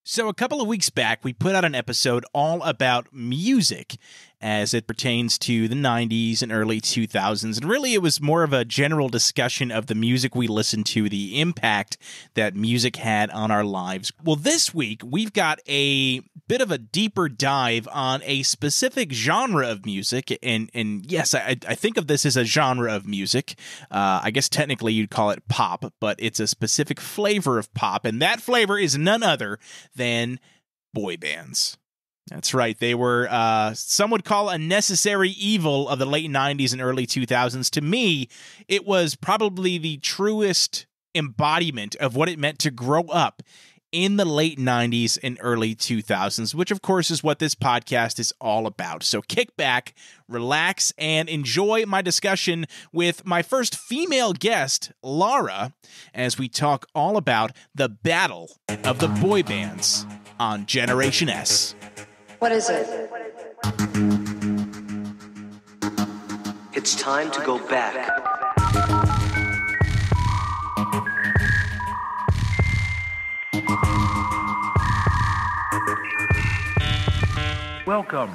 So a couple of weeks back, we put out an episode all about music as it pertains to the 90s and early 2000s. And really, it was more of a general discussion of the music we listened to, the impact that music had on our lives. Well, this week, we've got a bit of a deeper dive on a specific genre of music. And yes, I think of this as a genre of music. I guess technically you'd call it pop, but it's a specific flavor of pop. And that flavor is none other than boy bands. That's right. They were, some would call a necessary evil of the late 90s and early 2000s. To me, it was probably the truest embodiment of what it meant to grow up in the late 90s and early 2000s, which of course is what this podcast is all about. So kick back, relax, and enjoy my discussion with my first female guest, Lara, as we talk all about the battle of the boy bands on Generation S. What is it? It's time to go back. Welcome.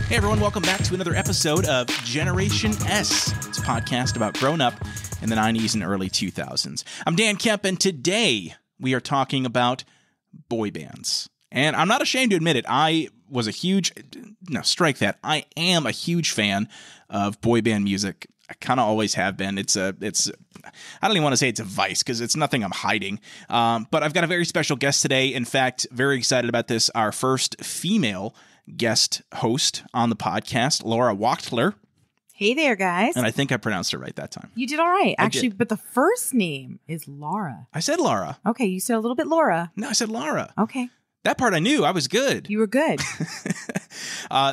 Hey everyone, welcome back to another episode of Generation S. It's a podcast about growing up in the 90s and early 2000s. I'm Dan Kemp, and today we are talking about boy bands. And I'm not ashamed to admit it, I am a huge fan of boy band music. I kind of always have been. I don't even want to say it's a vice because it's nothing I'm hiding. But I've got a very special guest today. In fact, very excited about this. Our first female guest host on the podcast, Lara Wachtler. Hey there, guys. And I think I pronounced it right that time. You did all right, actually, but the first name is Lara. I said Lara. Okay, you said a little bit Laura. No, I said Lara. Okay. That part I knew. I was good. You were good.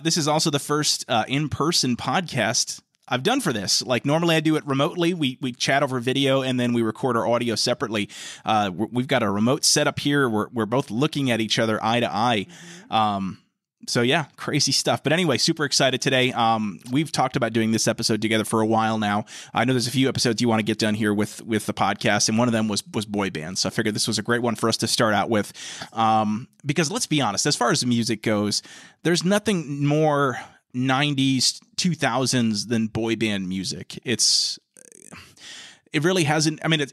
This is also the first in-person podcast I've done for this. Like normally I do it remotely. We chat over video and then we record our audio separately. We've got a remote setup here. We're both looking at each other eye to eye. So yeah, crazy stuff. But anyway, super excited today. We've talked about doing this episode together for a while now. I know there's a few episodes you want to get done here with the podcast, and one of them was boy bands. So I figured this was a great one for us to start out with. Because let's be honest, as far as the music goes, there's nothing more 90s, 2000s than boy band music. It really hasn't. I mean,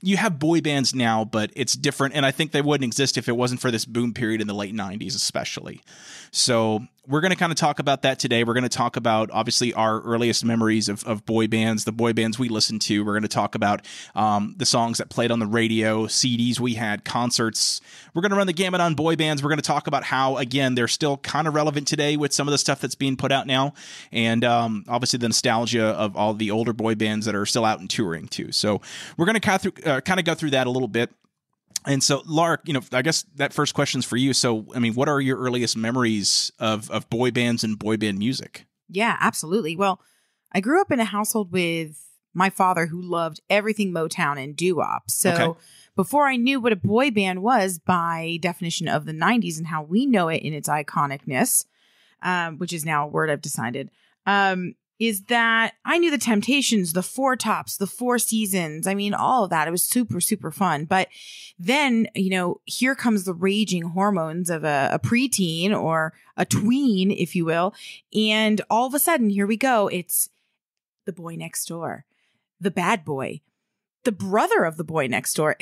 you have boy bands now, but it's different. And I think they wouldn't exist if it wasn't for this boom period in the late 90s, especially. So we're going to kind of talk about that today. We're going to talk about, obviously, our earliest memories of boy bands, the boy bands we listened to. We're going to talk about the songs that played on the radio, CDs we had, concerts. We're going to run the gamut on boy bands. We're going to talk about how, again, they're still kind of relevant today with some of the stuff that's being put out now. And obviously the nostalgia of all the older boy bands that are still out and touring too. So we're going to kind of go through that a little bit. And so, Lara, I guess that first question's for you. So, I mean, what are your earliest memories of boy bands and boy band music? Yeah, absolutely. Well, I grew up in a household with my father who loved everything Motown and doo-wop. So before I knew what a boy band was by definition of the 90s and how we know it in its iconicness, which is now a word I've decided, is that I knew the Temptations, the Four Tops, the Four Seasons. I mean, all of that. It was super, super fun. But then, here comes the raging hormones of a preteen or a tween, if you will. And all of a sudden, here we go. It's the boy next door, the bad boy, the brother of the boy next door,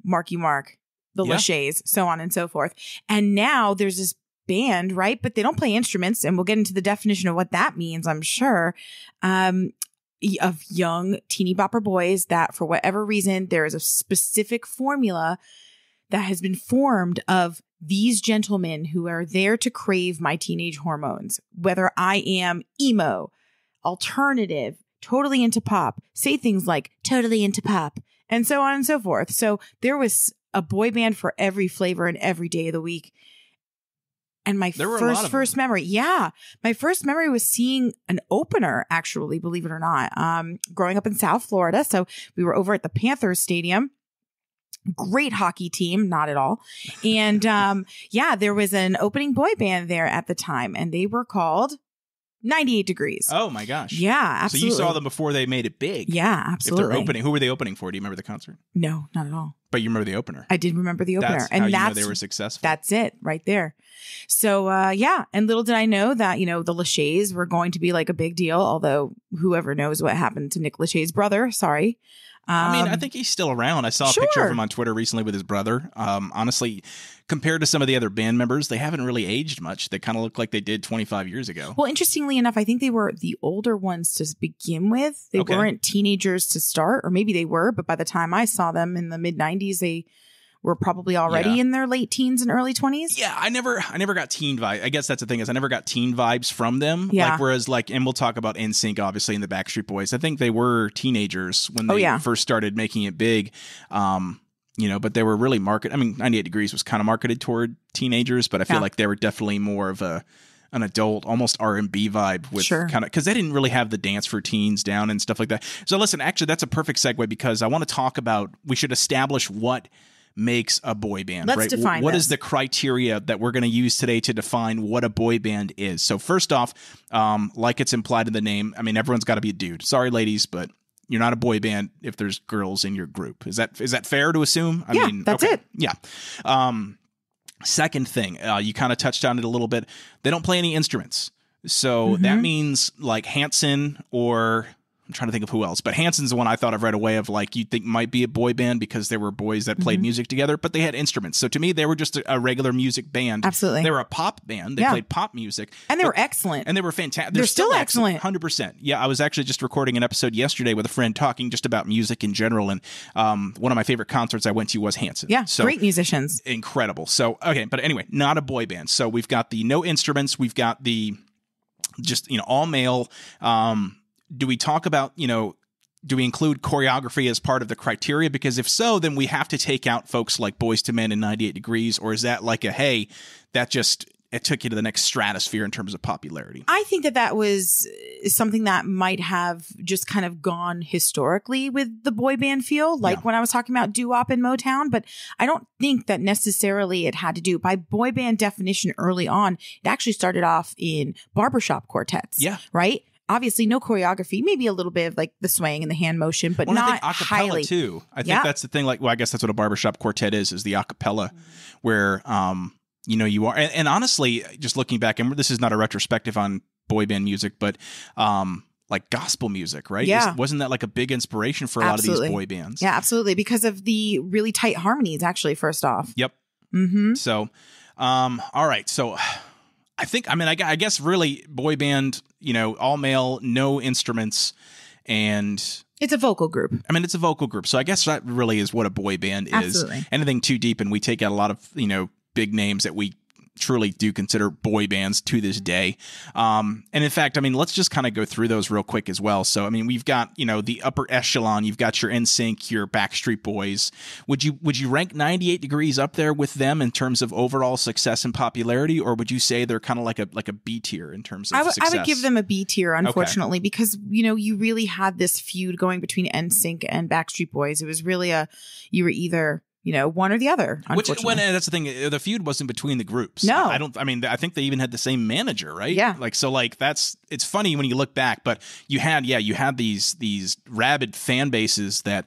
Marky Mark, the Lachey's, so on and so forth. And now there's this band, right? But they don't play instruments, and we'll get into the definition of what that means, I'm sure, of young teeny bopper boys that for whatever reason, there is a specific formula that has been formed of these gentlemen who are there to crave my teenage hormones, whether I am emo, alternative, totally into pop, say things like totally into pop, and so on and so forth. So there was a boy band for every flavor and every day of the week. And my first memory, my first memory was seeing an opener, actually, believe it or not, growing up in South Florida. So we were over at the Panthers Stadium Great hockey team, not at all. And yeah, there was an opening boy band there at the time, and they were called 98 Degrees. Oh my gosh. Yeah, absolutely. So you saw them before they made it big. Yeah, absolutely. If they're opening, who were they opening for? Do you remember the concert? No, not at all. But you remember the opener. I did remember the opener. That's how they were successful. That's it right there. So yeah, and little did I know that, the Lachey's were going to be like a big deal, although whoever knows what happened to Nick Lachey's brother. Sorry. I think he's still around. I saw a picture of him on Twitter recently with his brother. Honestly, compared to some of the other band members, they haven't really aged much. They kind of look like they did 25 years ago. Well, interestingly enough, I think they were the older ones to begin with. They weren't teenagers to start, or maybe they were, but by the time I saw them in the mid-90s, they were probably already in their late teens and early 20s. Yeah, I never got teen vibe. I guess that's the thing, is I never got teen vibes from them. Yeah. Whereas and we'll talk about Nsync, obviously, and the Backstreet Boys. I think they were teenagers when they first started making it big. But they were really 98 Degrees was kind of marketed toward teenagers, but I feel like they were definitely more of an adult, almost R&B vibe with kind of, because they didn't really have the dance for teens down and stuff like that. So listen, actually, that's a perfect segue, because I want to talk about, we should establish what makes a boy band. Let's define what is the criteria that we're going to use today to define what a boy band is. So first off, like it's implied in the name, everyone's got to be a dude. Sorry, ladies, but you're not a boy band if there's girls in your group. Is that fair to assume? That's it. Yeah. Second thing, you kind of touched on it a little bit. They don't play any instruments. So that means like Hanson, or I'm trying to think of who else, but Hanson's the one I thought of right away of like, you'd think might be a boy band because there were boys that played music together, but they had instruments. So to me, they were just a regular music band. Absolutely. They were a pop band. They played pop music. And they were excellent. And they were fantastic. They're still excellent. 100%. Yeah, I was actually just recording an episode yesterday with a friend talking just about music in general. And one of my favorite concerts I went to was Hanson. Yeah, so, great musicians. Incredible. So, okay, but anyway, not a boy band. So we've got the no instruments. We've got the just, all male. Do we talk about, do we include choreography as part of the criteria? Because if so, then we have to take out folks like Boyz II Men and 98 Degrees, or is that like hey, that just, it took you to the next stratosphere in terms of popularity? I think that was something that might have just kind of gone historically with the boy band feel, like when I was talking about doo-wop and Motown, but I don't think that necessarily it had to do, by boy band definition early on, it actually started off in barbershop quartets. Yeah. Right? Obviously, no choreography, maybe a little bit of like the swaying and the hand motion, but not I think highly. Too. I think that's the thing. I guess that's what a barbershop quartet is the acapella, where you are. And honestly, just looking back, and this is not a retrospective on boy band music, but like gospel music, right? Yeah. Wasn't that like a big inspiration for a lot of these boy bands? Yeah, absolutely, because of the really tight harmonies. Actually, first off. Yep. So, all right, so. I guess really boy band, all male, no instruments, and it's a vocal group. It's a vocal group. So I guess that really is what a boy band is. Absolutely. Anything too deep, and we take out a lot of, big names that we truly do consider boy bands to this day. And in fact, let's just kind of go through those real quick as well. So, we've got, the upper echelon. You've got your Nsync, your Backstreet Boys. Would you rank 98 Degrees up there with them in terms of overall success and popularity, or would you say they're kind of like a B tier in terms of success? I would give them a B tier, unfortunately, because, you really had this feud going between Nsync and Backstreet Boys. It was really you were either one or the other. That's the thing. The feud wasn't between the groups. No, I think they even had the same manager, right? Yeah. It's funny when you look back, but you had these rabid fan bases that,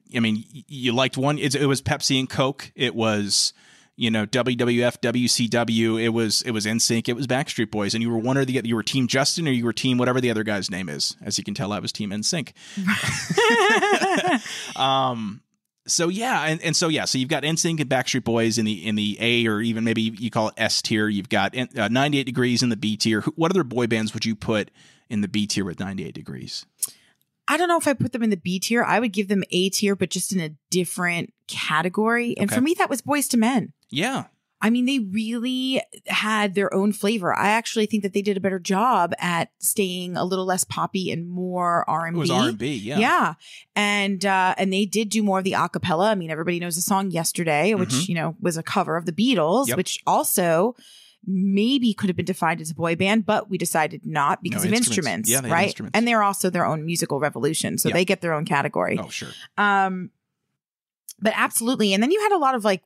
you liked one. It was Pepsi and Coke. It was, WWF, WCW. It was Nsync. It was Backstreet Boys, and you were one or the other. You were Team Justin, or you were Team whatever the other guy's name is. As you can tell, I was Team Nsync. So yeah, so you've got Nsync and Backstreet Boys in the A, or even maybe you call it S tier. You've got 98 Degrees in the B tier. What other boy bands would you put in the B tier with 98 Degrees? I don't know if I put them in the B tier. I would give them A tier, but just in a different category. And for me, that was Boyz II Men. Yeah. They really had their own flavor. I actually think that they did a better job at staying a little less poppy and more R&B. It was R&B, yeah. Yeah. And they did do more of the acapella. Everybody knows the song Yesterday, which, was a cover of the Beatles, which also maybe could have been defined as a boy band, but we decided not because of instruments, yeah, right? Instruments. And they're also their own musical revolution. So they get their own category. Oh, sure. But absolutely. And then you had a lot of like,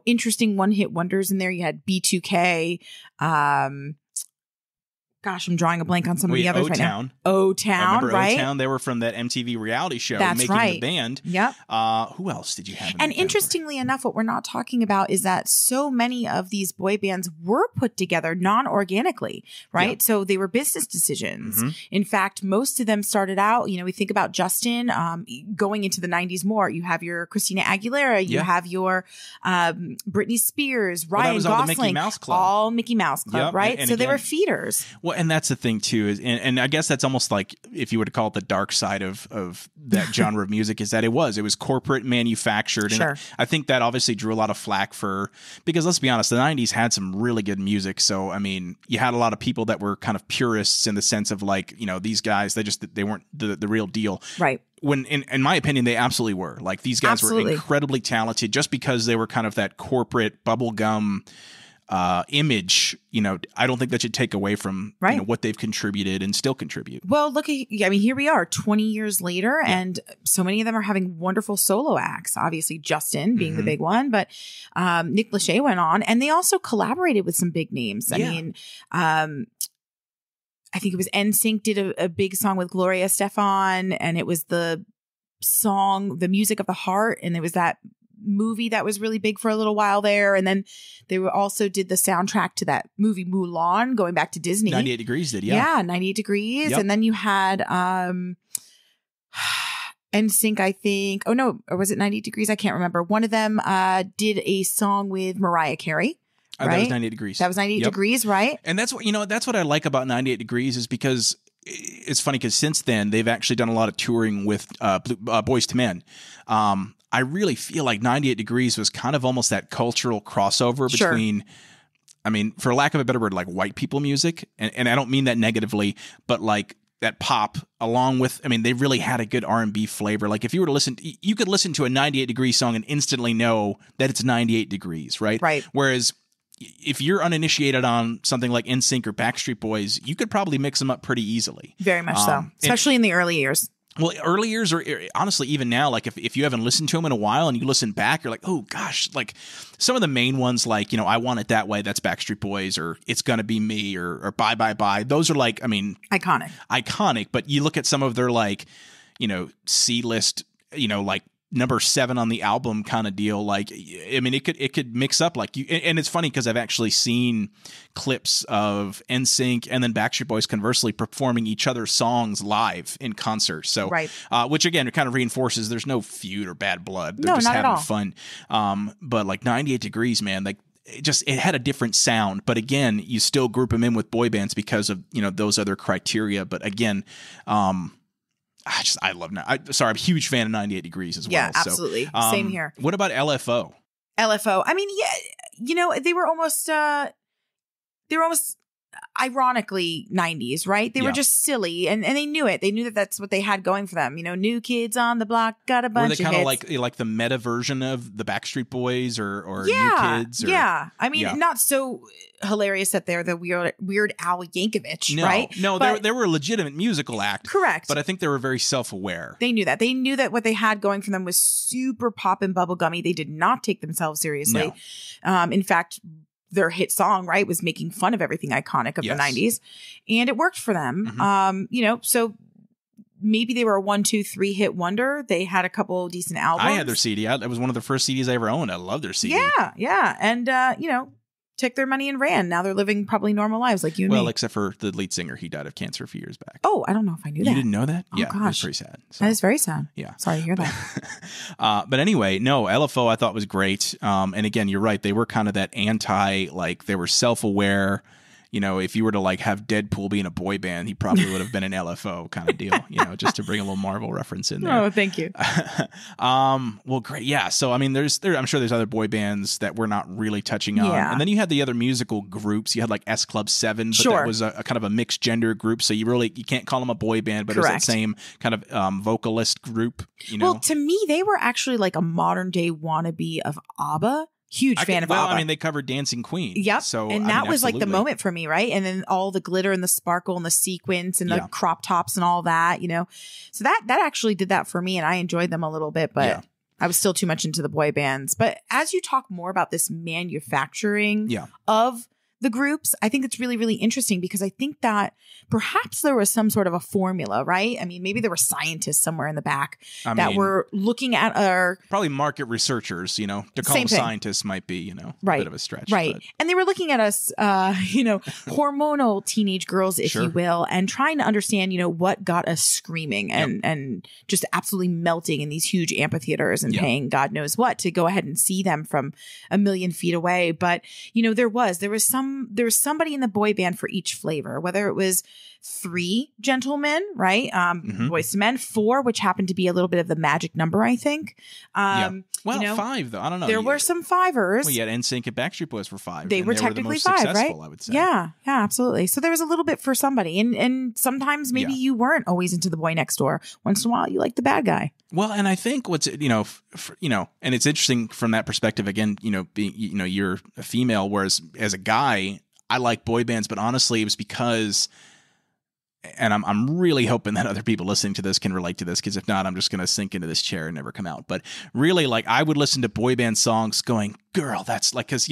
interesting one-hit wonders in there. You had B2K. Gosh, I'm drawing a blank on some of the others right now. O-Town, right? O-Town. They were from that MTV reality show, That's Making right. the Band. Yep. Who else did you have? And interestingly enough, what we're not talking about is that so many of these boy bands were put together non-organically, right? Yep. So they were business decisions. In fact, most of them started out, we think about Justin going into the 90s more. You have your Christina Aguilera, you have your Britney Spears, Ryan Gosling. All the Mickey Mouse Club. All Mickey Mouse Club, Yep. right? And so again, they were feeders. Well, and that's the thing too, and I guess that's almost like, if you were to call it the dark side of that genre of music, is that it was corporate manufactured. Sure. And I think that obviously drew a lot of flack because let's be honest, the 90s had some really good music. So, I mean, you had a lot of people that were kind of purists in the sense of like, these guys, they weren't the real deal. Right. When in my opinion, they absolutely were. Like, these guys were incredibly talented just because they were kind of that corporate bubblegum image. I don't think that should take away from what they've contributed and still contribute. Well, look at, here we are 20 years later, and so many of them are having wonderful solo acts. Obviously, Justin being the big one, but Nick Lachey went on, and they also collaborated with some big names. I mean, I think it was Nsync did a big song with Gloria Estefan, and it was the song, The Music of the Heart, and there was that movie that was really big for a little while there, and then they also did the soundtrack to that movie Mulan, going back to Disney. 98 Degrees did, 98 Degrees. Yep. And then you had NSYNC, I think. Oh no, or was it 98 Degrees? I can't remember. One of them did a song with Mariah Carey. Right? That was 98 Degrees. That was 98 Degrees, right? And that's what that's what I like about 98 Degrees, is because it's funny, because since then they've actually done a lot of touring with Boyz II Men. I really feel like 98 Degrees was kind of almost that cultural crossover between, I mean, for lack of a better word, like white people music. And I don't mean that negatively, but like that pop, along with, I mean, they really had a good R&B flavor. Like, if you were to listen, you could listen to a 98 Degrees song and instantly know that it's 98 Degrees, right? Right. Whereas if you're uninitiated on something like Nsync or Backstreet Boys, you could probably mix them up pretty easily. Very much so, especially in the early years. Well, early years, or honestly, even now, like if you haven't listened to them in a while and you listen back, you're like, oh gosh, like some of the main ones, like, I Want It That Way, that's Backstreet Boys, or It's Gonna Be Me, or Bye Bye Bye. Those are like, I mean, iconic. But you look at some of their like, C-list, like number 7 on the album kind of deal. Like, I mean, it could mix up like you, and it's funny because I've actually seen clips of NSYNC and then Backstreet Boys conversely performing each other's songs live in concert. So, which again, it kind of reinforces there's no feud or bad blood. They're just having fun. But like 98 Degrees, man, like it had a different sound, but again, you still group them in with boy bands because of, those other criteria. But again, I love I'm a huge fan of 98 Degrees as well. Yeah, absolutely. So, same here. What about LFO? I mean, they were almost ironically 90s, right? They were just silly, and they knew it. They knew that that's what they had going for them. New Kids on the Block got a bunch of hits. Were they kind of like the meta version of the Backstreet Boys or New Kids? Or, I mean, not so hilarious that they're the Weird Al Yankovic, right? No, they were a legitimate musical act. Correct. But I think they were very self-aware. They knew that. They knew that what they had going for them was super pop and bubblegummy. They did not take themselves seriously. No. In fact, their hit song, right, was making fun of everything iconic of the 90s, and it worked for them. So maybe they were a 1, 2, 3 hit wonder. They had a couple decent albums. I had their CD. That was one of the first CDs I ever owned. I love their CD. Yeah. And, took their money and ran. Now they're living probably normal lives like you and me. Well, except for the lead singer. He died of cancer a few years back. Oh, I don't know if I knew that. You didn't know that? Oh, yeah, gosh. It was pretty sad. So. That is very sad. Yeah. Sorry to hear that. But anyway, no, LFO I thought was great. And again, you're right. They were kind of that they were self-aware. If you were to like have Deadpool be in a boy band, he probably would have been an LFO kind of deal, just to bring a little Marvel reference in there. Oh, thank you. Well, great. Yeah. So, I mean, I'm sure there's other boy bands that we're not really touching on. And then you had the other musical groups. You had like S Club 7, but that was a kind of a mixed gender group. So you can't call them a boy band, but it's that same kind of vocalist group, Well, to me, they were actually like a modern day wannabe of ABBA. Huge fan of ABBA. I mean, they covered Dancing Queen. Yep. So, and that was like the moment for me, right? And then all the glitter and the sparkle and the sequins and the crop tops and all that, So that actually did that for me, and I enjoyed them a little bit, but I was still too much into the boy bands. But as you talk more about this manufacturing of the groups, I think it's really, really interesting because I think that perhaps there was some sort of a formula, right? I mean, maybe there were scientists somewhere in the back that were looking at our... Probably market researchers, to call them scientists might be, a bit of a stretch. Right. But. And they were looking at us, hormonal teenage girls, if you will, and trying to understand, what got us screaming and just absolutely melting in these huge amphitheaters and paying God knows what to go ahead and see them from a million feet away. But, there was somebody in the boy band for each flavor, whether it was 3 gentlemen, right? Boyz II Men, 4, which happened to be a little bit of the magic number, I think. Well, 5 though. I don't know. There were some 5ers. Well, you had Nsync and Backstreet Boys were 5. They were technically the most 5, right? I would say. Yeah, absolutely. So there was a little bit for somebody, and sometimes maybe you weren't always into the boy next door. Once in a while, you liked the bad guy. Well, and I think what's and it's interesting from that perspective. Again, being you're a female, whereas as a guy, I like boy bands, but honestly, it was because, and I'm really hoping that other people listening to this can relate to this, because if not, I'm just going to sink into this chair and never come out. But really, like, I would listen to boy band songs going, girl, that's like, because,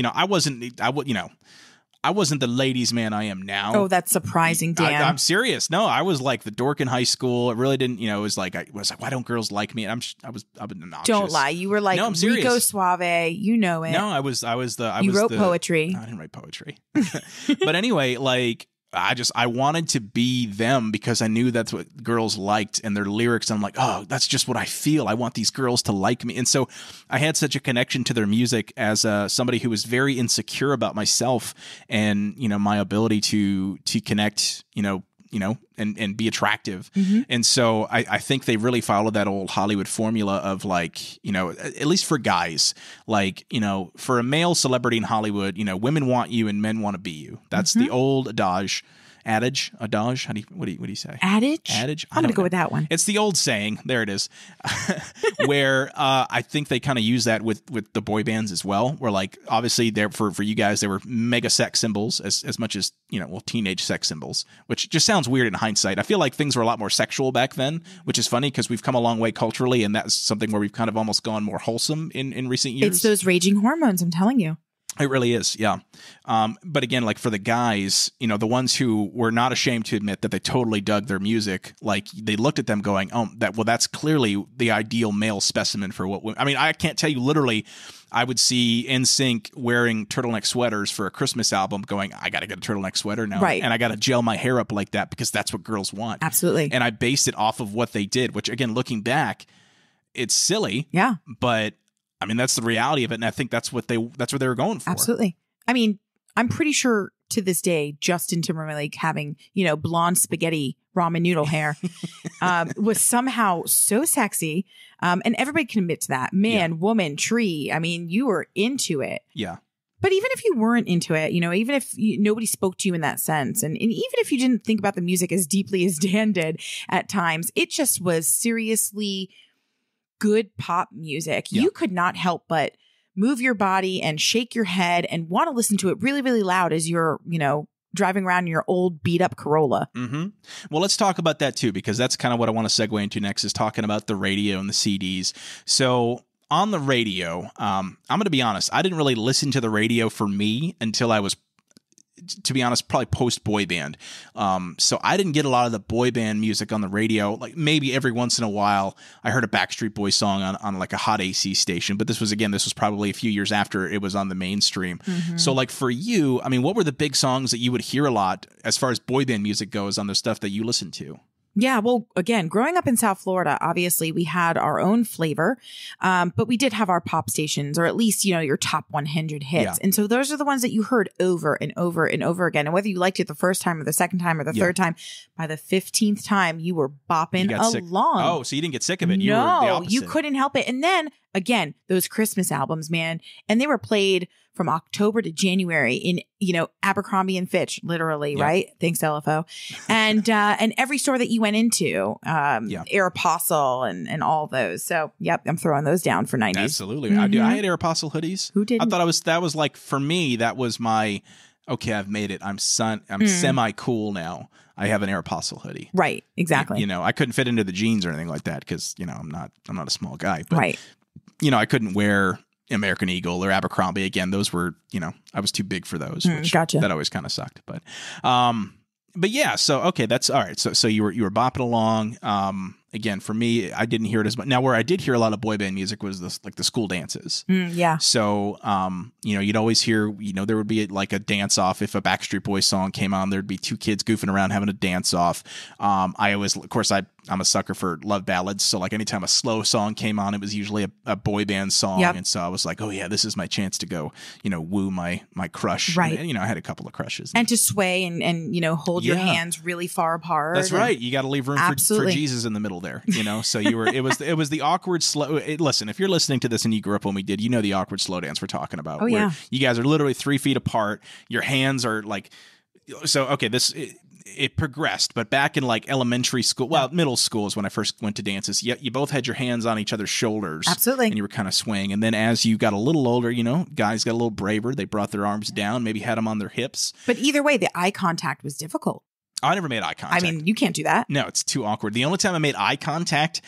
I wasn't the ladies' man I am now. Oh, that's surprising, Dan. I'm serious. No, I was like the dork in high school. It really didn't, it was like, why don't girls like me? And I was obnoxious. Don't lie. You were like Rico Suave. You know it. No, I wrote poetry. I didn't write poetry. But anyway, like, I wanted to be them because I knew that's what girls liked and their lyrics. And I'm like, oh, that's just what I feel. I want these girls to like me. And so I had such a connection to their music as somebody who was very insecure about myself and, my ability to connect, and be attractive. Mm-hmm. And so I think they really followed that old Hollywood formula of like, at least for guys, like, for a male celebrity in Hollywood, women want you and men want to be you. That's the old adage. What do you say? Adage. I'm gonna go with that one. It's the old saying. There it is. Where I think they kind of use that with the boy bands as well. Where like obviously for you guys they were mega sex symbols as much as teenage sex symbols, which just sounds weird in hindsight. I feel like things were a lot more sexual back then, which is funny because we've come a long way culturally, and that's something where we've kind of almost gone more wholesome in recent years. It's those raging hormones. I'm telling you. It really is, yeah. But again, like for the guys, the ones who were not ashamed to admit that they totally dug their music, like they looked at them going, oh, that's clearly the ideal male specimen for what. I mean, I can't tell you literally. I would see Nsync wearing turtleneck sweaters for a Christmas album going, I got to get a turtleneck sweater now. Right. And I got to gel my hair up like that because that's what girls want. Absolutely. And I based it off of what they did, which again, looking back, it's silly. Yeah. But I mean, that's the reality of it. And I think that's what they were going for. Absolutely. I mean, I'm pretty sure to this day, Justin Timberlake having, blonde spaghetti ramen noodle hair was somehow so sexy. And everybody can admit to that. Man, woman, tree. I mean, you were into it. Yeah. But even if you weren't into it, even if nobody spoke to you in that sense, and even if you didn't think about the music as deeply as Dan did at times, it just was seriously good pop music. Yeah. You could not help but move your body and shake your head and want to listen to it really, really loud as you're, driving around in your old beat up Corolla. Mm-hmm. Well, let's talk about that too, because that's kind of what I want to segue into next is talking about the radio and the CDs. So on the radio, I'm going to be honest, I didn't really listen to the radio for me until I was, to be honest, probably post boy band. So I didn't get a lot of the boy band music on the radio. Like maybe every once in a while I heard a Backstreet Boys song on like a hot AC station, but this was probably a few years after it was on the mainstream. Mm-hmm. So like for you, I mean, what were the big songs that you would hear a lot as far as boy band music goes on the stuff that you listened to? Yeah, well, again, growing up in South Florida, obviously we had our own flavor, but we did have our pop stations, or at least, your top 100 hits. Yeah. And so those are the ones that you heard over and over and over again. And whether you liked it the first time or the second time or the third time, by the 15th time, you were bopping along. Oh, so you didn't get sick of it. You were the opposite. You couldn't help it. And then, again, those Christmas albums, man, and they were played from October to January in, Abercrombie and Fitch, literally, right? Thanks, LFO. And every store that you went into, Aeropostale and all those. So, yep, I'm throwing those down for 90s. Absolutely. Mm-hmm. I had Aeropostale hoodies. Who didn't? I thought that was like, for me, that was my, okay, I've made it. I'm semi-cool now. I have an Aeropostale hoodie. Right, exactly. I couldn't fit into the jeans or anything like that because, I'm not a small guy. But right. I couldn't wear American Eagle or Abercrombie again. Those were, I was too big for those. Which Gotcha. That always kind of sucked. But yeah. So okay, that's all right. So you were bopping along. Again, for me, I didn't hear it as much. Now, where I did hear a lot of boy band music was the school dances. Yeah. So, you'd always hear, there would be like a dance off. If a Backstreet Boys song came on, there'd be two kids goofing around having a dance off. I always, of course, I'm a sucker for love ballads. So like anytime a slow song came on, it was usually a boy band song. Yep. And so I was like, oh yeah, this is my chance to go, woo my crush. Right. And, I had a couple of crushes. And to sway and hold your hands really far apart. That's right. You got to leave room for Jesus in the middle there, so it was the awkward slow. Listen, if you're listening to this and you grew up when we did, the awkward slow dance we're talking about. Oh, yeah. You guys are literally 3 feet apart. Your hands are like, so, okay, it progressed, but back in like elementary school, middle school is when I first went to dances. You both had your hands on each other's shoulders. Absolutely. And you were kind of swaying. And then as you got a little older, guys got a little braver. They brought their arms down, maybe had them on their hips. But either way, the eye contact was difficult. I never made eye contact. I mean, you can't do that. No, it's too awkward. The only time I made eye contact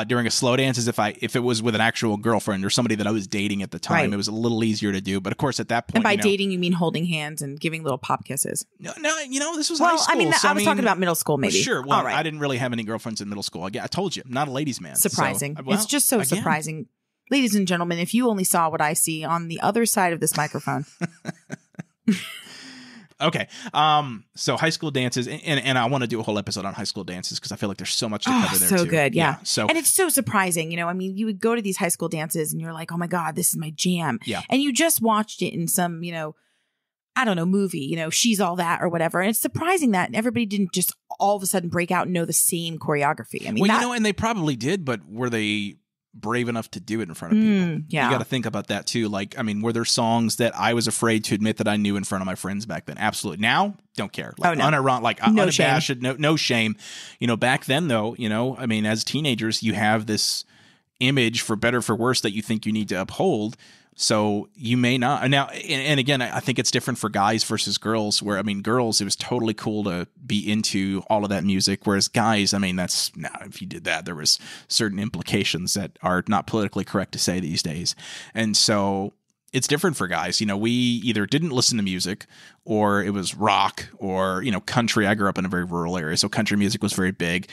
during a slow dance is if it was with an actual girlfriend or somebody that I was dating at the time. Right. It was a little easier to do. But of course, at that point, and by dating, you mean holding hands and giving little pop kisses. No, this was high school. I was talking about middle school, maybe. Sure. Well, right. I didn't really have any girlfriends in middle school. Again, I told you, I'm not a ladies' man. Surprising. It's just so surprising. Ladies and gentlemen, if you only saw what I see on the other side of this microphone. Okay. So high school dances, and I want to do a whole episode on high school dances because I feel like there's so much to cover there. So too. good. Yeah. So, and it's so surprising. You would go to these high school dances and you're like, oh my God, this is my jam. Yeah. And you just watched it in some, I don't know, movie, She's All That or whatever. And it's surprising that everybody didn't just all of a sudden break out and know the same choreography. I mean, and they probably did, but were they brave enough to do it in front of people? Yeah. You got to think about that too. Like, I mean, were there songs that I was afraid to admit that I knew in front of my friends back then? Absolutely. Now, don't care. Like, unabashed, no shame. Back then though, I mean, as teenagers, you have this image, for better, for worse, that you think you need to uphold. So you may not. Now, and again, I think it's different for guys versus girls, where, I mean, girls, it was totally cool to be into all of that music. Whereas guys, I mean, if you did that, there was certain implications that are not politically correct to say these days. And so it's different for guys. We either didn't listen to music, or it was rock, or, country. I grew up in a very rural area, so country music was very big.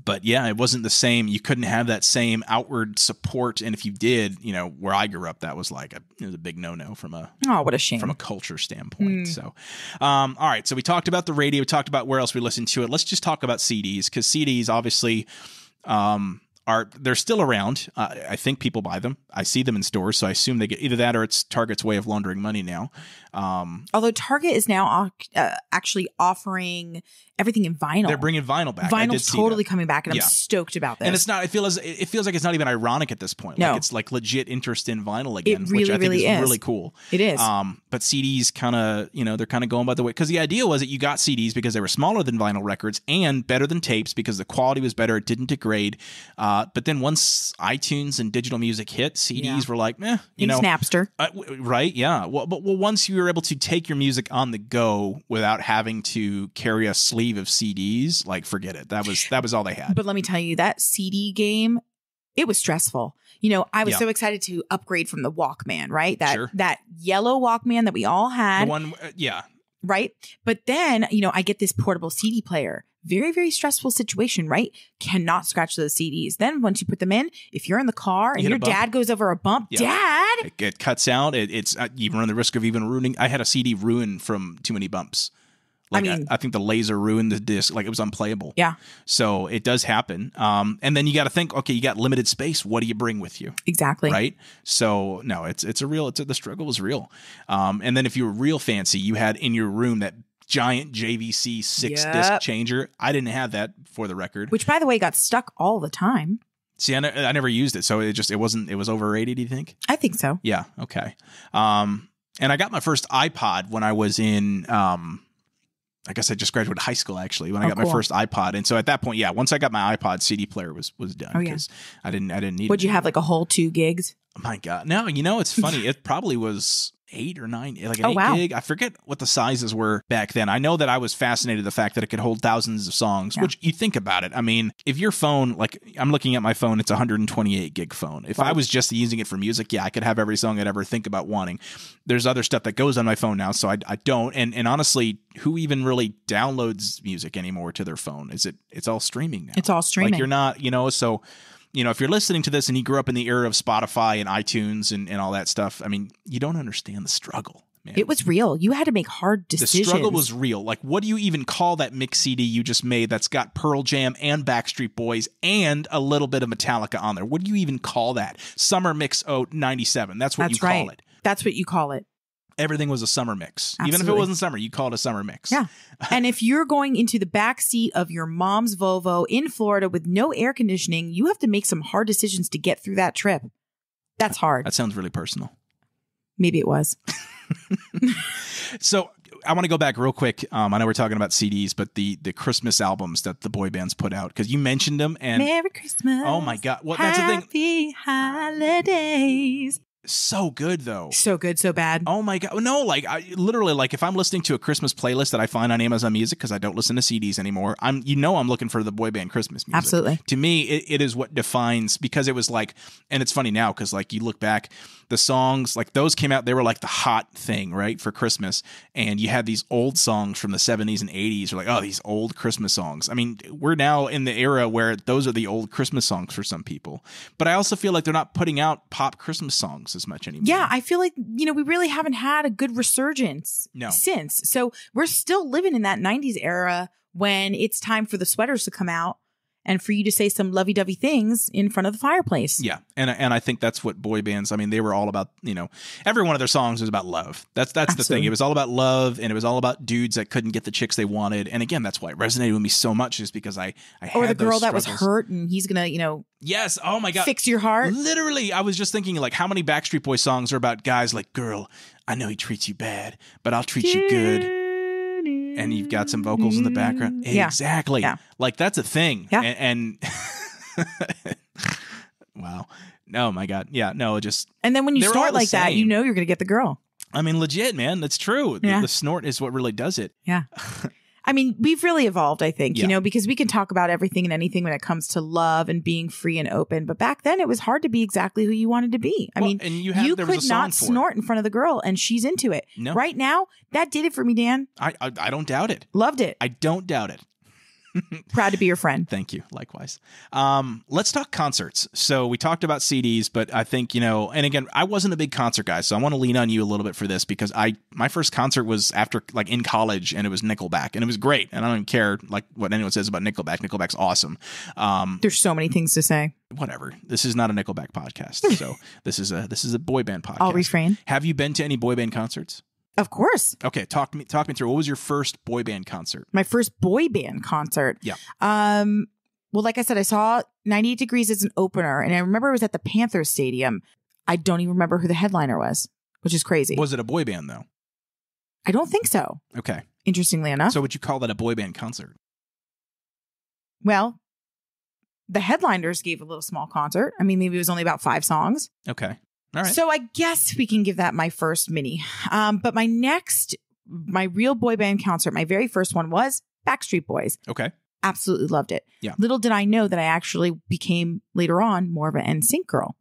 But yeah, it wasn't the same. You couldn't have that same outward support. And if you did, where I grew up, that was like it was a big no-no from what a shame, from a culture standpoint. So, all right. So we talked about the radio. We talked about where else we listened to it. Let's just talk about CDs, because CDs obviously they're still around. I think people buy them. I see them in stores, so I assume they get either that or it's Target's way of laundering money now. Although Target is now actually offering everything in vinyl. They're bringing vinyl back. Vinyl's totally coming back, and I'm stoked about this. And it's not. It feels like it's not even ironic at this point. No. Like it's like legit interest in vinyl again, it really, which I think really is really cool. It is. But CDs kind of, they're kind of going by the way, because the idea was that you got CDs because they were smaller than vinyl records and better than tapes because the quality was better. It didn't degrade. But then once iTunes and digital music hit, CDs were like, Napster. Right? Yeah. Well, once you were able to take your music on the go without having to carry a sleeve of CDs, like, forget it. That was all they had. But let me tell you, that CD game, it was stressful. I was so excited to upgrade from the Walkman, right? That yellow Walkman that we all had. The one, right? But then, I get this portable CD player. Very, very stressful situation, right? Cannot scratch those CDs. Then once you put them in, if you're in the car and your dad goes over a bump, Dad! It cuts out. It's you run the risk of even ruining. I had a CD ruin from too many bumps. Like, I think the laser ruined the disc. Like, it was unplayable. Yeah. So it does happen. And then you got to think, okay, you got limited space. What do you bring with you? Exactly. Right. So no, the struggle was real. And then if you were real fancy, you had in your room that giant JVC 6-disc changer. I didn't have that, for the record. Which, by the way, got stuck all the time. See, I never used it, so it was overrated. Do you think? I think so. Yeah. Okay. And I got my first iPod when I was in. I guess I just graduated high school, actually, when I got my first iPod. And so at that point, once I got my iPod, CD player was done. Oh, yeah. Because I didn't need it. Would you have like a whole 2 gigs? Oh my God. No, it's funny. It probably was 8 or 9, like an Oh, 8 wow. gig. I forget what the sizes were back then. I know that I was fascinated with the fact that it could hold thousands of songs, which you think about it. I mean, if your phone, like I'm looking at my phone, it's a 128 gig phone. If I was just using it for music, I could have every song I'd ever think about wanting. There's other stuff that goes on my phone now, so I don't. And honestly, who even really downloads music anymore to their phone? It's all streaming now. It's all streaming. Like you're not, so... if you're listening to this and you grew up in the era of Spotify and iTunes and all that stuff, I mean, you don't understand the struggle, man. It was real. You had to make hard decisions. The struggle was real. Like, what do you even call that mix CD you just made that's got Pearl Jam and Backstreet Boys and a little bit of Metallica on there? What do you even call that? Summer Mix 97. That's what you call it. That's what you call it. Everything was a summer mix. Absolutely. Even if it wasn't summer, you call it a summer mix. Yeah. And if you're going into the back seat of your mom's Volvo in Florida with no air conditioning, you have to make some hard decisions to get through that trip. That's hard. That sounds really personal. Maybe it was. So I want to go back real quick. I know we're talking about CDs, but the Christmas albums that the boy bands put out, because you mentioned them. And Merry Christmas. Oh my God. Well, that's the thing. Happy holidays. So good, though. So good, so bad. Oh my God. No, like literally, like if I'm listening to a Christmas playlist that I find on Amazon Music, because I don't listen to CDs anymore, I'm looking for the boy band Christmas music. Absolutely. To me, it is what defines, because it was like, and it's funny now because like you look back, the songs, like those came out, they were like the hot thing, right, for Christmas. And you had these old songs from the 70s and 80s. You're like, oh, these old Christmas songs. I mean, we're now in the era where those are the old Christmas songs for some people. But I also feel like they're not putting out pop Christmas songs as much anymore. Yeah, I feel like, we really haven't had a good resurgence since. So we're still living in that 90s era when it's time for the sweaters to come out and for you to say some lovey-dovey things in front of the fireplace. Yeah, and I think that's what boy bands, I mean, they were all about, every one of their songs was about love. That's the thing. It was all about love, and it was all about dudes that couldn't get the chicks they wanted. And again, that's why it resonated with me so much, is because I had Or the girl that was struggles. hurt and he's going to, Yes, oh my God. fix your heart. Literally, I was just thinking, like, how many Backstreet Boys songs are about guys like, girl, I know he treats you bad, but I'll treat you good. And you've got some vocals in the background. Yeah. Exactly. Yeah. Like, that's a thing. Yeah. And wow. Oh my God. Yeah. No, just. And then when you they're all snort the like that, same. you're going to get the girl. I mean, legit, man. That's true. Yeah. The snort is what really does it. Yeah. I mean, we've really evolved, I think, Yeah. because we can talk about everything and anything when it comes to love and being free and open. But back then, it was hard to be exactly who you wanted to be. I mean, and you could there was a song not for it. snort in front of the girl and she's into it. No. Right now, that did it for me, Dan. I don't doubt it. Loved it. I don't doubt it. Proud to be your friend. Thank you. Likewise. Let's talk concerts. So we talked about CDs, but I think, and again, I wasn't a big concert guy, so I want to lean on you a little bit for this, because my first concert was after, like, in college, and it was Nickelback, and it was great. And I don't even care, like, what anyone says about Nickelback. Nickelback's awesome. There's so many things to say. Whatever. This is not a Nickelback podcast. So this is a boy band podcast. I'll refrain. Have you been to any boy band concerts? Of course. Okay, talk me through. What was your first boy band concert? My first boy band concert. Yeah. Well, like I said, I saw 98 Degrees as an opener, and I remember it was at the Panthers Stadium. I don't even remember who the headliner was, which is crazy. Was it a boy band, though? I don't think so. Okay. Interestingly enough. So would you call that a boy band concert? Well, the headliners gave a little small concert. I mean, maybe it was only about 5 songs. Okay. All right. So I guess we can give that my first mini. But my real boy band concert, my very first one was Backstreet Boys. Okay. Absolutely loved it. Yeah. Little did I know that I actually became later on more of an Nsync girl.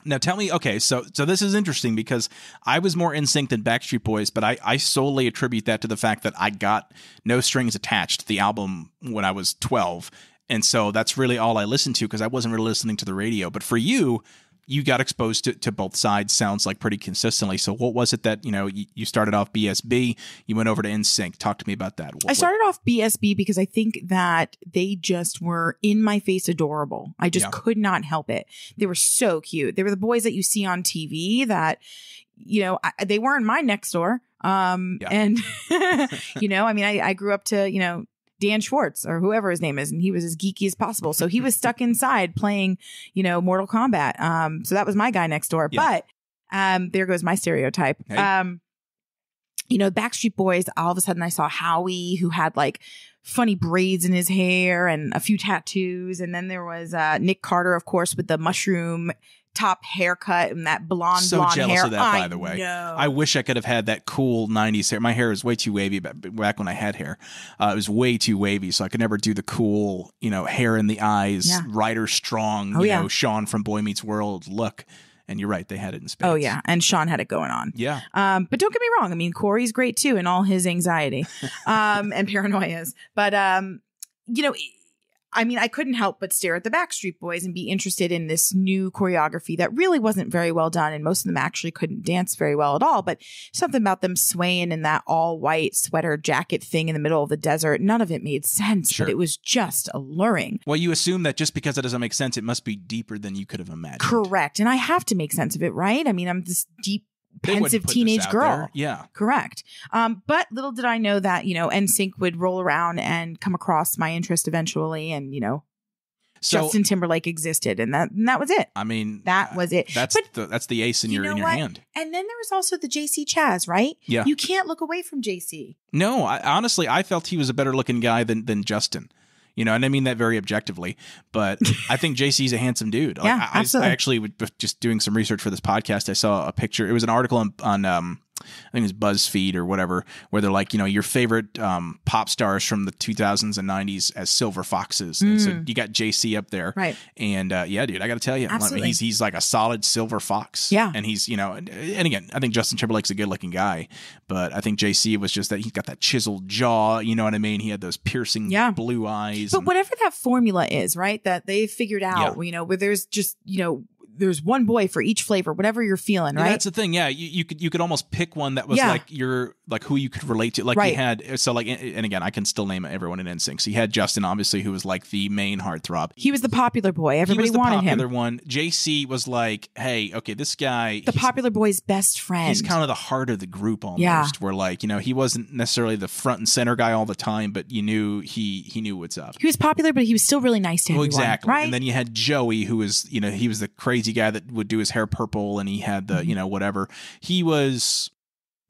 Now tell me, okay, so this is interesting, because I was more Nsync than Backstreet Boys, but I solely attribute that to the fact that I got No Strings Attached, the album, when I was 12. And so that's really all I listened to, because I wasn't really listening to the radio. But for you got exposed to both sides, sounds like, pretty consistently. So what was it that, you started off BSB, you went over to Nsync. Talk to me about that. I started off BSB because I think that they just were in my face adorable. I just could not help it. They were so cute. They were the boys that you see on TV that, they weren't my next door. And, I mean, I grew up to, Dan Schwartz or whoever his name is, and he was as geeky as possible. So he was stuck inside playing, Mortal Kombat. So that was my guy next door. Yeah. But there goes my stereotype. Hey. Backstreet Boys, all of a sudden I saw Howie, who had like funny braids in his hair and a few tattoos. And then there was Nick Carter, of course, with the mushroom top haircut and that blonde jealous hair. of that, by the way. Know. I wish I could have had that cool 90s hair. My hair is way too wavy back when I had hair. It was way too wavy, so I could never do the cool, hair in the eyes, Ryder Strong, Sean from Boy Meets World look. And you're right, they had it in spades. Oh, yeah. And Sean had it going on. Yeah. But don't get me wrong. I mean, Corey's great, too, and all his anxiety and paranoias. But, I couldn't help but stare at the Backstreet Boys and be interested in this new choreography that really wasn't very well done. And most of them actually couldn't dance very well at all. But something about them swaying in that all white sweater jacket thing in the middle of the desert, none of it made sense. Sure. But it was just alluring. Well, you assume that just because it doesn't make sense, it must be deeper than you could have imagined. Correct. And I have to make sense of it, right? I mean, I'm this deep, pensive teenage girl. There. Yeah. Correct. But little did I know that, Nsync would roll around and come across my interest eventually. And, so, Justin Timberlake existed. And that was it. I mean, that was it. That's the ace in your hand. And then there was also the JC Chaz, right? Yeah. You can't look away from JC. No, honestly, I felt he was a better looking guy than Justin. And I mean that very objectively, but I think JC's a handsome dude. Yeah, absolutely. I actually, just doing some research for this podcast, I saw a picture. It was an article on I think it was BuzzFeed or whatever, where they're like, your favorite pop stars from the 2000s and 90s as silver foxes. And so you got JC up there. Right. And dude, I got to tell you, absolutely. He's like a solid silver fox. Yeah. And he's, and again, I think Justin Timberlake's a good looking guy, but I think JC was just that he's got that chiseled jaw. You know what I mean? He had those piercing blue eyes. But whatever that formula is, right, that they figured out, where there's just, there's one boy for each flavor, whatever you're feeling, right? That's the thing. Yeah. You could almost pick one that was like who you could relate to. Like you had, so like, and again, I can still name everyone in Nsync. So you had Justin, obviously, who was like the main heartthrob. He was the popular boy. Everybody wanted him. He was the popular one. JC was like, hey, okay, this guy. The popular boy's best friend. He's kind of the heart of the group almost. Where like, he wasn't necessarily the front and center guy all the time, but you knew he knew what's up. He was popular, but he was still really nice to everyone. Exactly. Right? And then you had Joey, who was, he was the crazy guy that would do his hair purple, and he had the, whatever. He was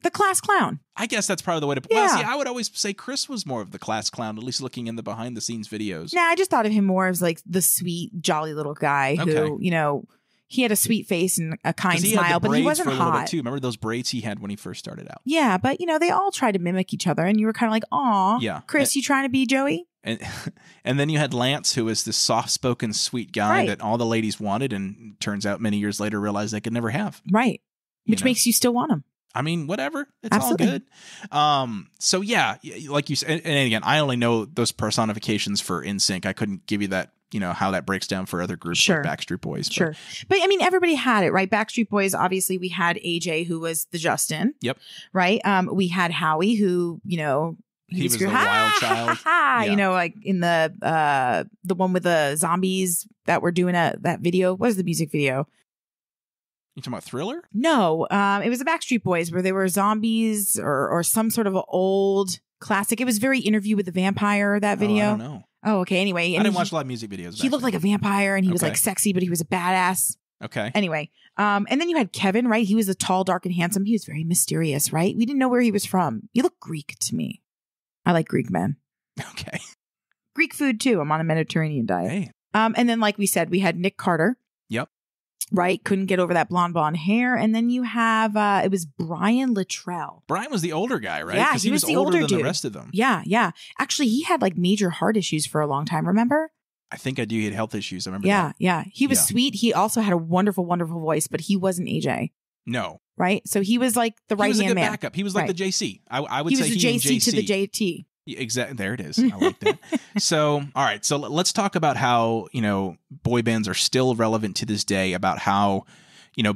the class clown. I guess that's probably the way to put it. Well, see, I would always say Chris was more of the class clown, at least looking in the behind the scenes videos. Nah, I just thought of him more as like the sweet, jolly little guy who, he had a sweet face and a kind smile, but he wasn't hot. Too. Remember those braids he had when he first started out? Yeah, but they all tried to mimic each other, and you were kind of like, "Aw, Chris, you trying to be Joey?" And then you had Lance, who was this soft-spoken, sweet guy that all the ladies wanted, and turns out many years later realized they could never have. Right, which makes you still want him. I mean, whatever. It's Absolutely. all good. So yeah, like you said, and again, I only know those personifications for Nsync. I couldn't give you that, how that breaks down for other groups like Backstreet Boys. Sure. But I mean, everybody had it, right? Backstreet Boys, obviously we had AJ, who was the Justin. Yep. Right. We had Howie, who, he was the wild child. Like in the one with the zombies that were doing that video. What is the music video? You talking about Thriller? No, it was the Backstreet Boys where they were zombies or some sort of an old classic. It was very Interview with the Vampire, that video. I don't know. Oh, okay. Anyway. I didn't watch a lot of music videos. He looked like a vampire and he was like sexy, but he was a badass. Okay. Anyway. And then you had Kevin, right? He was a tall, dark, and handsome. He was very mysterious, right? We didn't know where he was from. He looked Greek to me. I like Greek men. Okay. Greek food too. I'm on a Mediterranean diet. Hey. And then, like we said, we had Nick Carter. Yep. Right? Couldn't get over that blonde hair. And then you have, it was Brian Littrell. Brian was the older guy, right? Yeah, he was the older than dude. The rest of them. Yeah, yeah. Actually, he had like major heart issues for a long time, remember? I think I do. He had health issues. I remember that. Yeah. He was sweet. He also had a wonderful, wonderful voice, but he wasn't AJ. No. Right? So he was like the right-hand man. Backup. He was like the JC. I would he say was the JC to the JT. Exactly. There it is. I like that. So, all right. So let's talk about how, boy bands are still relevant to this day, about how,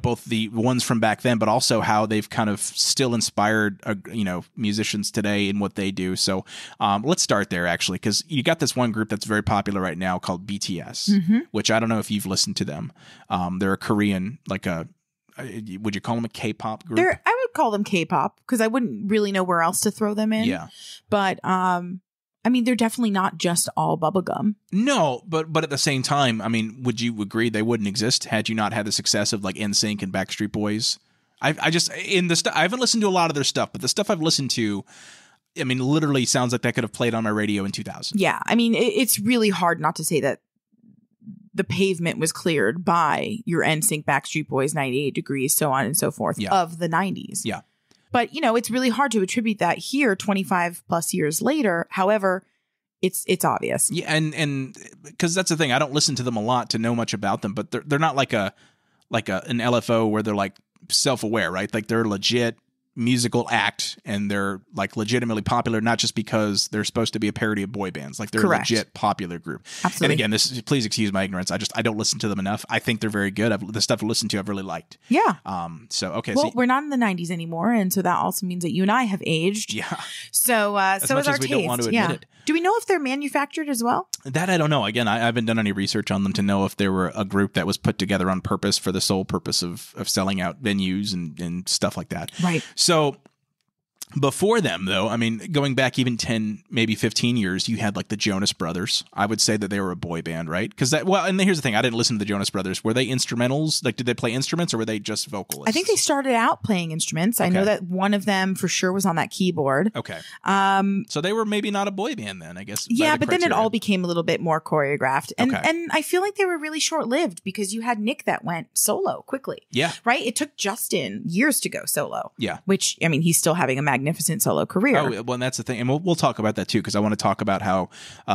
both the ones from back then, but also how they've kind of still inspired, musicians today in what they do. So let's start there, actually, because you got this one group that's very popular right now called BTS, which I don't know if you've listened to them. They're a Korean, would you call them a K-pop group? I would call them K-pop because I wouldn't really know where else to throw them in. Yeah. But, I mean, they're definitely not just all bubblegum. No, but at the same time, I mean, would you agree they wouldn't exist had you not had the success of like NSYNC and Backstreet Boys? I haven't listened to a lot of their stuff, but the stuff I've listened to, I mean, literally sounds like that could have played on my radio in 2000. Yeah. I mean, it's really hard not to say that the pavement was cleared by your NSYNC, Backstreet Boys, 98 Degrees, so on and so forth of the 90s. Yeah. But, it's really hard to attribute that here 25 plus years later. However, it's obvious. Yeah, and because that's the thing. I don't listen to them a lot to know much about them, but they're not like an LFO where they're like self-aware, right? Like they're legit musical act, and they're like legitimately popular, not just because they're supposed to be a parody of boy bands. Like they're Correct. a legit popular group. Absolutely. And again, please excuse my ignorance. I don't listen to them enough. I think they're very good. The stuff I listen to I've really liked. Yeah. So okay. Well, we're not in the 90s anymore, and so that also means that you and I have aged. Yeah. So as so much is our as we taste. don't want to admit it. Do we know if they're manufactured as well? That I don't know. Again, I haven't done any research on them to know if they were a group that was put together on purpose for the sole purpose of selling out venues and stuff like that. Right. So before them, though, I mean, going back even 10, maybe 15 years, you had like the Jonas Brothers. I would say that they were a boy band, right? Because and here's the thing. I didn't listen to the Jonas Brothers. Were they instrumentals? Like, did they play instruments or were they just vocalists? I think they started out playing instruments. Okay. I know that one of them for sure was on that keyboard. Okay. So they were maybe not a boy band then, I guess. Yeah, but then it all became a little bit more choreographed. And Okay. and I feel like they were really short-lived because you had Nick that went solo quickly. Yeah. Right? It took Justin years to go solo. Yeah. Which, I mean, he's still having a magnificent solo career. Oh, well, and that's the thing. And we'll talk about that too, because I want to talk about how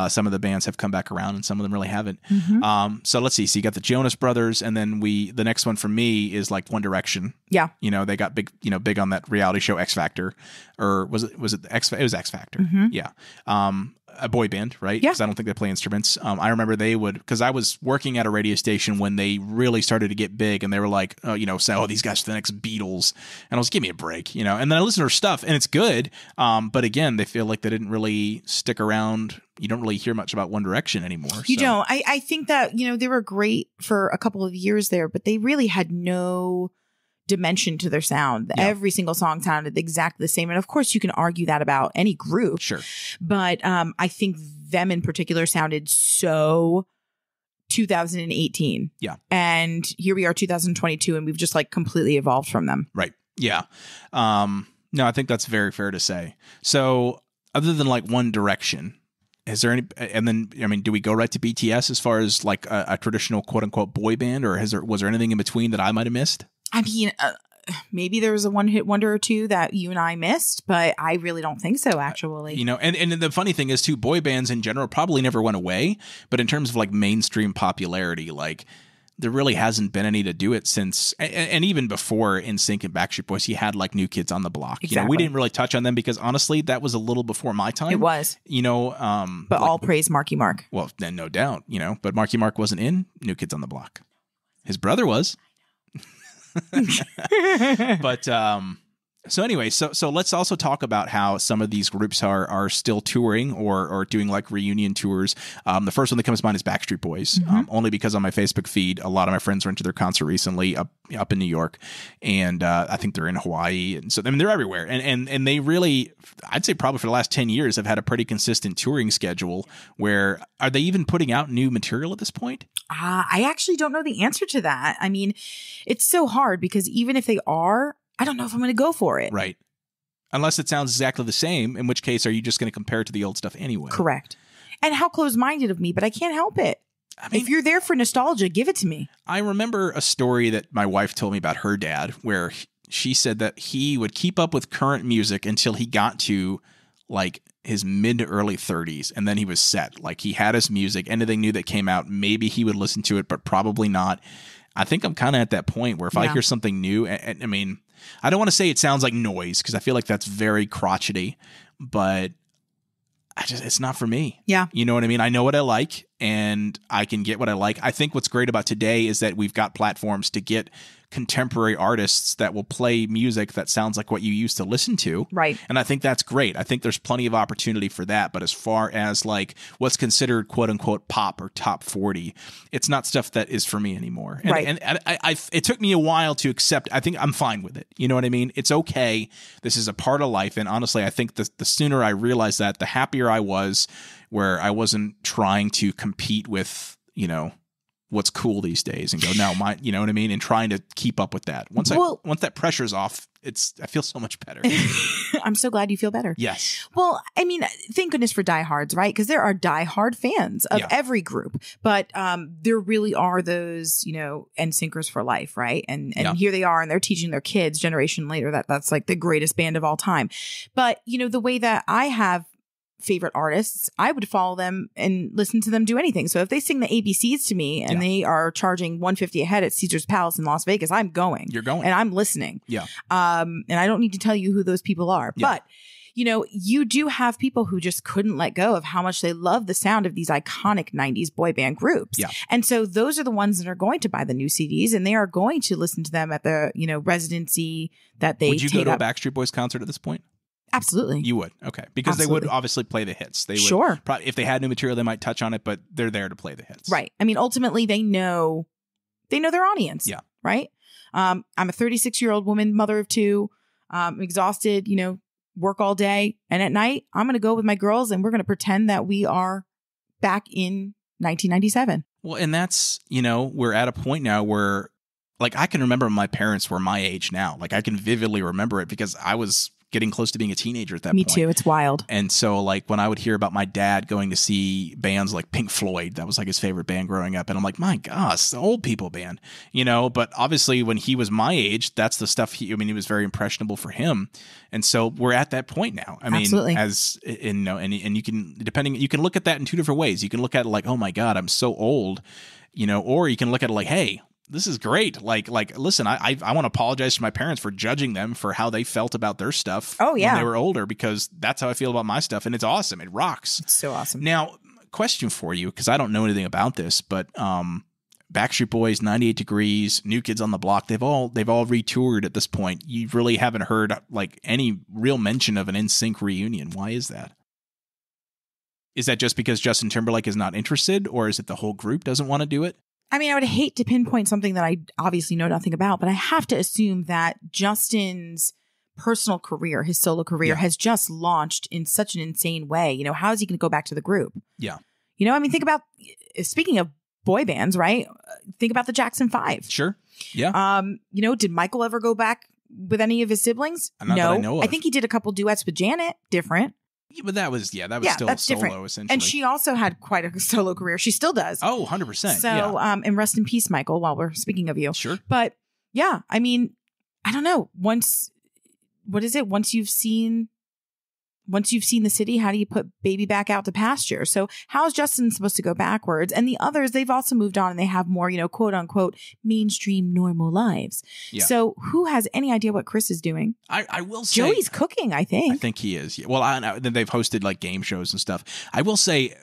some of the bands have come back around and some of them really haven't. Mm-hmm. So let's see. So you got the Jonas Brothers, and then the next one for me is like One Direction. Yeah. They got big on that reality show X Factor, or was it X? It was X Factor. Mm-hmm. Yeah. A boy band, right? Yeah. Because I don't think they play instruments. I remember they would, because I was working at a radio station when they really started to get big, and they were like, these guys are the next Beatles, and I was, give me a break, and then I listen to their stuff, and it's good. But again, they feel like they didn't really stick around. You don't really hear much about One Direction anymore. You don't. I think that, they were great for a couple of years there, but they really had no dimension to their sound. Yeah. Every single song sounded exactly the same. And of course you can argue that about any group. Sure. But I think them in particular sounded so 2018. Yeah. And here we are 2022 and we've just like completely evolved from them. Right. Yeah. No, I think that's very fair to say. So other than like One Direction, is there any, and then, I mean, do we go right to BTS as far as like a traditional quote unquote boy band, or was there anything in between that I might have missed? I mean, maybe there was a one-hit wonder or two that you and I missed, but I really don't think so, actually. And the funny thing is, too, boy bands in general probably never went away. But in terms of like mainstream popularity, like there really hasn't been any to do it since, and even before Nsync and Backstreet Boys, you had like New Kids on the Block. Exactly. We didn't really touch on them because honestly, that was a little before my time. It was. But all praise Marky Mark. Well, then no doubt, but Marky Mark wasn't in New Kids on the Block. His brother was. But so anyway, so let's also talk about how some of these groups are still touring or doing like reunion tours. The first one that comes to mind is Backstreet Boys, only because on my Facebook feed, a lot of my friends went to their concert recently up in New York, and I think they're in Hawaii, and so I mean they're everywhere, and they really, I'd say probably for the last 10 years have had a pretty consistent touring schedule. Where are they even putting out new material at this point? I actually don't know the answer to that. I mean, it's so hard because even if they are, I don't know if I'm going to go for it. Right. Unless it sounds exactly the same, in which case are you just going to compare it to the old stuff anyway? Correct. And how close-minded of me, but I can't help it. I mean, if you're there for nostalgia, give it to me. I remember a story that my wife told me about her dad, where she said that he would keep up with current music until he got to like his mid to early 30s, and then he was set. Like he had his music, anything new that came out, maybe he would listen to it, but probably not. I think I'm kind of at that point where if I hear something new, and I mean, I don't want to say it sounds like noise because I feel like that's very crotchety, but it's not for me. Yeah. You know what I mean? I know what I like and I can get what I like. I think what's great about today is that we've got platforms to get contemporary artists that will play music that sounds like what you used to listen to. Right. And I think that's great. I think there's plenty of opportunity for that. But as far as like what's considered quote unquote pop or top 40, it's not stuff that is for me anymore. And, right. And it took me a while to accept. I think I'm fine with it. You know what I mean? It's okay. This is a part of life. And honestly, I think the sooner I realized that, the happier I was, where I wasn't trying to compete with, what's cool these days and go, no, you know what I mean? And trying to keep up with that. Once that pressure's off, I feel so much better. I'm so glad you feel better. Yes. Well, I mean, thank goodness for diehards, right? Because there are diehard fans of every group, but there really are those, Nsyncers for life, right? And here they are, and they're teaching their kids generation later that's like the greatest band of all time. But the way that I have favorite artists, I would follow them and listen to them do anything. So if they sing the ABCs to me and they are charging $150 a head at Caesar's Palace in Las Vegas, I'm going. You're going. And I'm listening. Yeah. And I don't need to tell you who those people are. Yeah. But, you do have people who just couldn't let go of how much they love the sound of these iconic 90s boy band groups. Yeah. And so those are the ones that are going to buy the new CDs, and they are going to listen to them at the, residency that they Would you go to a Backstreet Boys concert at this point? Absolutely. You would. Okay. Because they would obviously play the hits. They would, sure. If they had new material, they might touch on it, but they're there to play the hits. Right. I mean, ultimately, they know their audience. Yeah. Right. I'm a 36-year-old woman, mother of two, exhausted, work all day. And at night, I'm going to go with my girls and we're going to pretend that we are back in 1997. Well, and that's, we're at a point now where, like, I can remember my parents were my age now. Like, I can vividly remember it because I was getting close to being a teenager at that point. Me too. It's wild. And so, like, when I would hear about my dad going to see bands like Pink Floyd, that was like his favorite band growing up. And I'm like, my gosh, the old people band, but obviously when he was my age, that's the stuff he was very impressionable for him. And so we're at that point now. I mean, absolutely. And you can look at that in two different ways. You can look at it like, oh my God, I'm so old, or you can look at it like, hey, this is great. Like, listen, I want to apologize to my parents for judging them for how they felt about their stuff when they were older, because that's how I feel about my stuff. And it's awesome. It rocks. It's so awesome. Now, question for you, because I don't know anything about this, but Backstreet Boys, 98 Degrees, New Kids on the Block, they've all retoured at this point. You really haven't heard like any real mention of an Nsync reunion. Why is that? Is that just because Justin Timberlake is not interested, or is it the whole group doesn't want to do it? I mean, I would hate to pinpoint something that I obviously know nothing about, but I have to assume that Justin's personal career, his solo career, has just launched in such an insane way. How is he going to go back to the group? Yeah. I mean, think about, speaking of boy bands, right? Think about the Jackson 5. Sure. Yeah. Did Michael ever go back with any of his siblings? Not that I know of. I think he did a couple duets with Janet. Different. Yeah, but that was still that's solo, different. Essentially. And she also had quite a solo career. She still does. Oh, 100%. So, and rest in peace, Michael, while we're speaking of you. Sure. But yeah, I mean, I don't know. Once you've seen the city, how do you put baby back out to pasture? So how is Justin supposed to go backwards? And the others, they've also moved on and they have more, quote unquote, mainstream normal lives. Yeah. So who has any idea what Chris is doing? I will say Joey's cooking, I think. I think he is. Well, then they've hosted like game shows and stuff. I will say,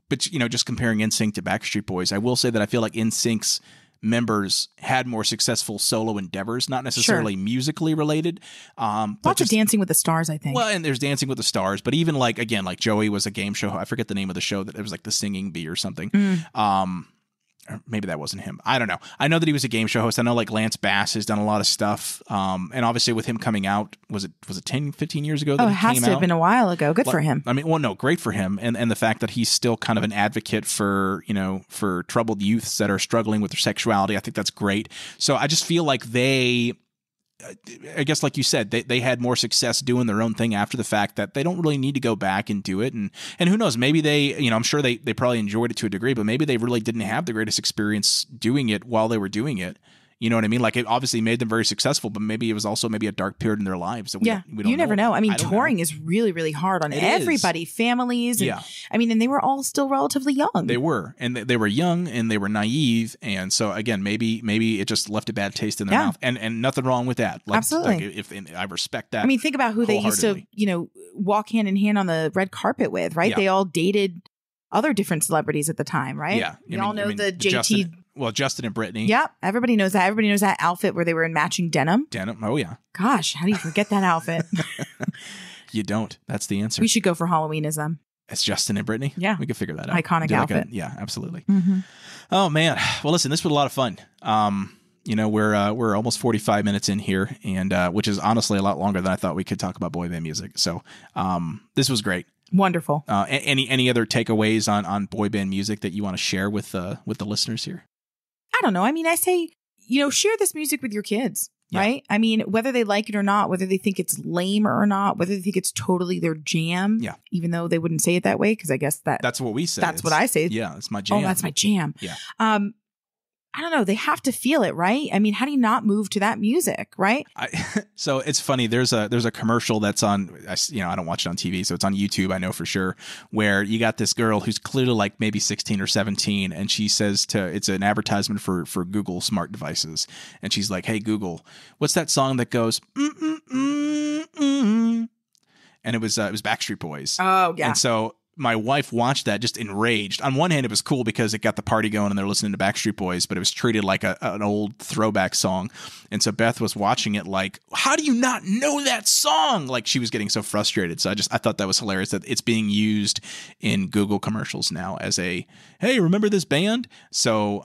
but just comparing Nsync to Backstreet Boys, I will say that I feel like Nsync's members had more successful solo endeavors, not necessarily musically related. Lots of Dancing with the Stars, I think. Well, and there's Dancing with the Stars, but even like Joey was a game show. I forget the name of the show, that it was like the Singing Bee or something. Or maybe that wasn't him. I don't know. I know that he was a game show host. I know like Lance Bass has done a lot of stuff. And obviously with him coming out, was it 10, 15 years ago that it has to have been a while ago. Good for him. I mean, well, no, great for him. And the fact that he's still kind of an advocate for, for troubled youths that are struggling with their sexuality. I think that's great. So I just feel like I guess like you said, they had more success doing their own thing after the fact, that they don't really need to go back and do it. And who knows, maybe they, I'm sure they probably enjoyed it to a degree, but maybe they really didn't have the greatest experience doing it while they were doing it. You know what I mean? Like, it obviously made them very successful, but maybe it was also a dark period in their lives. That we don't you never know. I mean, touring is really, really hard on everybody, families. And, I mean, and they were all still relatively young. They were. And they were young and they were naive. And so, again, maybe it just left a bad taste in their mouth. And nothing wrong with that. Like, absolutely. If I respect that. I mean, think about who they used to, walk hand in hand on the red carpet with, right? They all dated other different celebrities at the time, right? Yeah. We all know the JT. Justin and Brittany. Yep. Everybody knows that. Everybody knows that outfit where they were in matching denim. Oh, yeah. Gosh, how do you forget that outfit? You don't. That's the answer. We should go for Halloween as them. It's Justin and Brittany? Yeah. We could figure that out. Iconic outfit. Yeah, absolutely. Mm-hmm. Oh, man. Well, listen, this was a lot of fun. We're almost 45 minutes in here, and which is honestly a lot longer than I thought we could talk about boy band music. So this was great. Wonderful. Any other takeaways on boy band music that you want to share with the listeners here? I don't know. I mean, I say, share this music with your kids, right? I mean, whether they like it or not, whether they think it's lame or not, whether they think it's totally their jam, even though they wouldn't say it that way, because I guess that's what we say. That's what I say. Yeah, it's my jam. Oh, that's my jam. Yeah. I don't know. They have to feel it, right? I mean, how do you not move to that music, right? So it's funny. There's a commercial that's on, I don't watch it on TV, so it's on YouTube, I know for sure, where you got this girl who's clearly like maybe 16 or 17, and she says it's an advertisement for Google smart devices, and she's like, "Hey Google, what's that song that goes and it was Backstreet Boys." Oh yeah. And so my wife watched that just enraged. On one hand, it was cool because it got the party going and they're listening to Backstreet Boys, but it was treated like an old throwback song. And so Beth was watching it like, how do you not know that song? Like she was getting so frustrated. So I thought that was hilarious that it's being used in Google commercials now as a, hey, remember this band? So,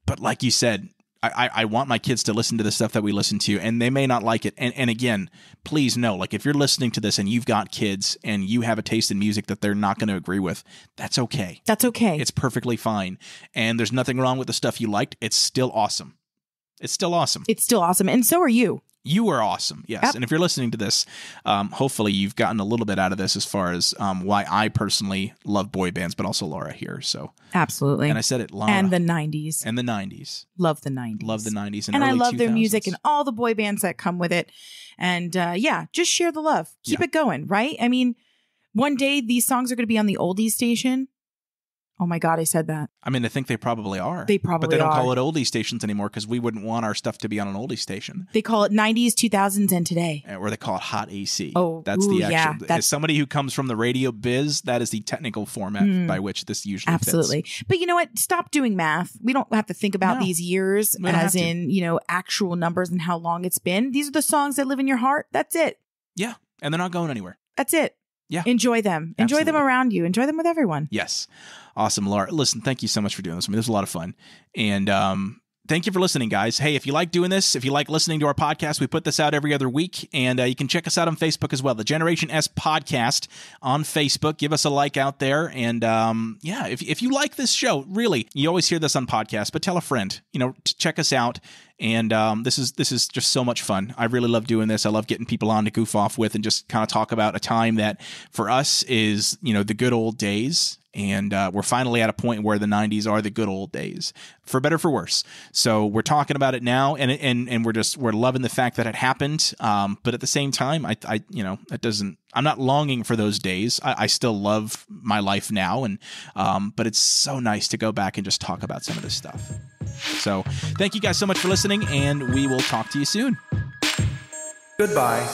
but like you said, I want my kids to listen to the stuff that we listen to, and they may not like it. And again, please know, like if you're listening to this and you've got kids and you have a taste in music that they're not going to agree with, that's okay. That's okay. It's perfectly fine. And there's nothing wrong with the stuff you liked. It's still awesome. It's still awesome. It's still awesome. And so are you. You are awesome. Yes. Yep. And if you're listening to this, hopefully you've gotten a little bit out of this as far as why I personally love boy bands, but also Lara here. So absolutely. And I said it, Lara. And the 90s. And the 90s. Love the 90s. Love the 90s. And I love their music and all the boy bands that come with it. And just share the love. Keep it going, right? I mean, one day these songs are going to be on the oldies station. Oh my God, I said that. I mean, I think they probably are. They probably are. But they don't call it oldie stations anymore because we wouldn't want our stuff to be on an oldie station. They call it 90s, 2000s, and today. Or they call it hot AC. Oh, that's the actual. Yeah, as somebody who comes from the radio biz, that is the technical format by which this usually absolutely fits. But you know what? Stop doing math. We don't have to think about these years as in, actual numbers and how long it's been. These are the songs that live in your heart. That's it. Yeah. And they're not going anywhere. That's it. Yeah. Enjoy them. Enjoy them around you. Enjoy them with everyone. Yes. Awesome, Lara. Listen, thank you so much for doing this. I mean, this was a lot of fun. And thank you for listening, guys. Hey, if you like doing this, if you like listening to our podcast, we put this out every other week. And you can check us out on Facebook as well. The Generation S Podcast on Facebook. Give us a like out there. And if you like this show, really, you always hear this on podcasts, but tell a friend, to check us out. And this is just so much fun. I really love doing this. I love getting people on to goof off with and just kind of talk about a time that for us is, the good old days. And we're finally at a point where the 90s are the good old days, for better, for worse. So we're talking about it now, and we're loving the fact that it happened. But at the same time, I'm not longing for those days. I still love my life now, and but it's so nice to go back and just talk about some of this stuff. So thank you guys so much for listening, and we will talk to you soon. Goodbye.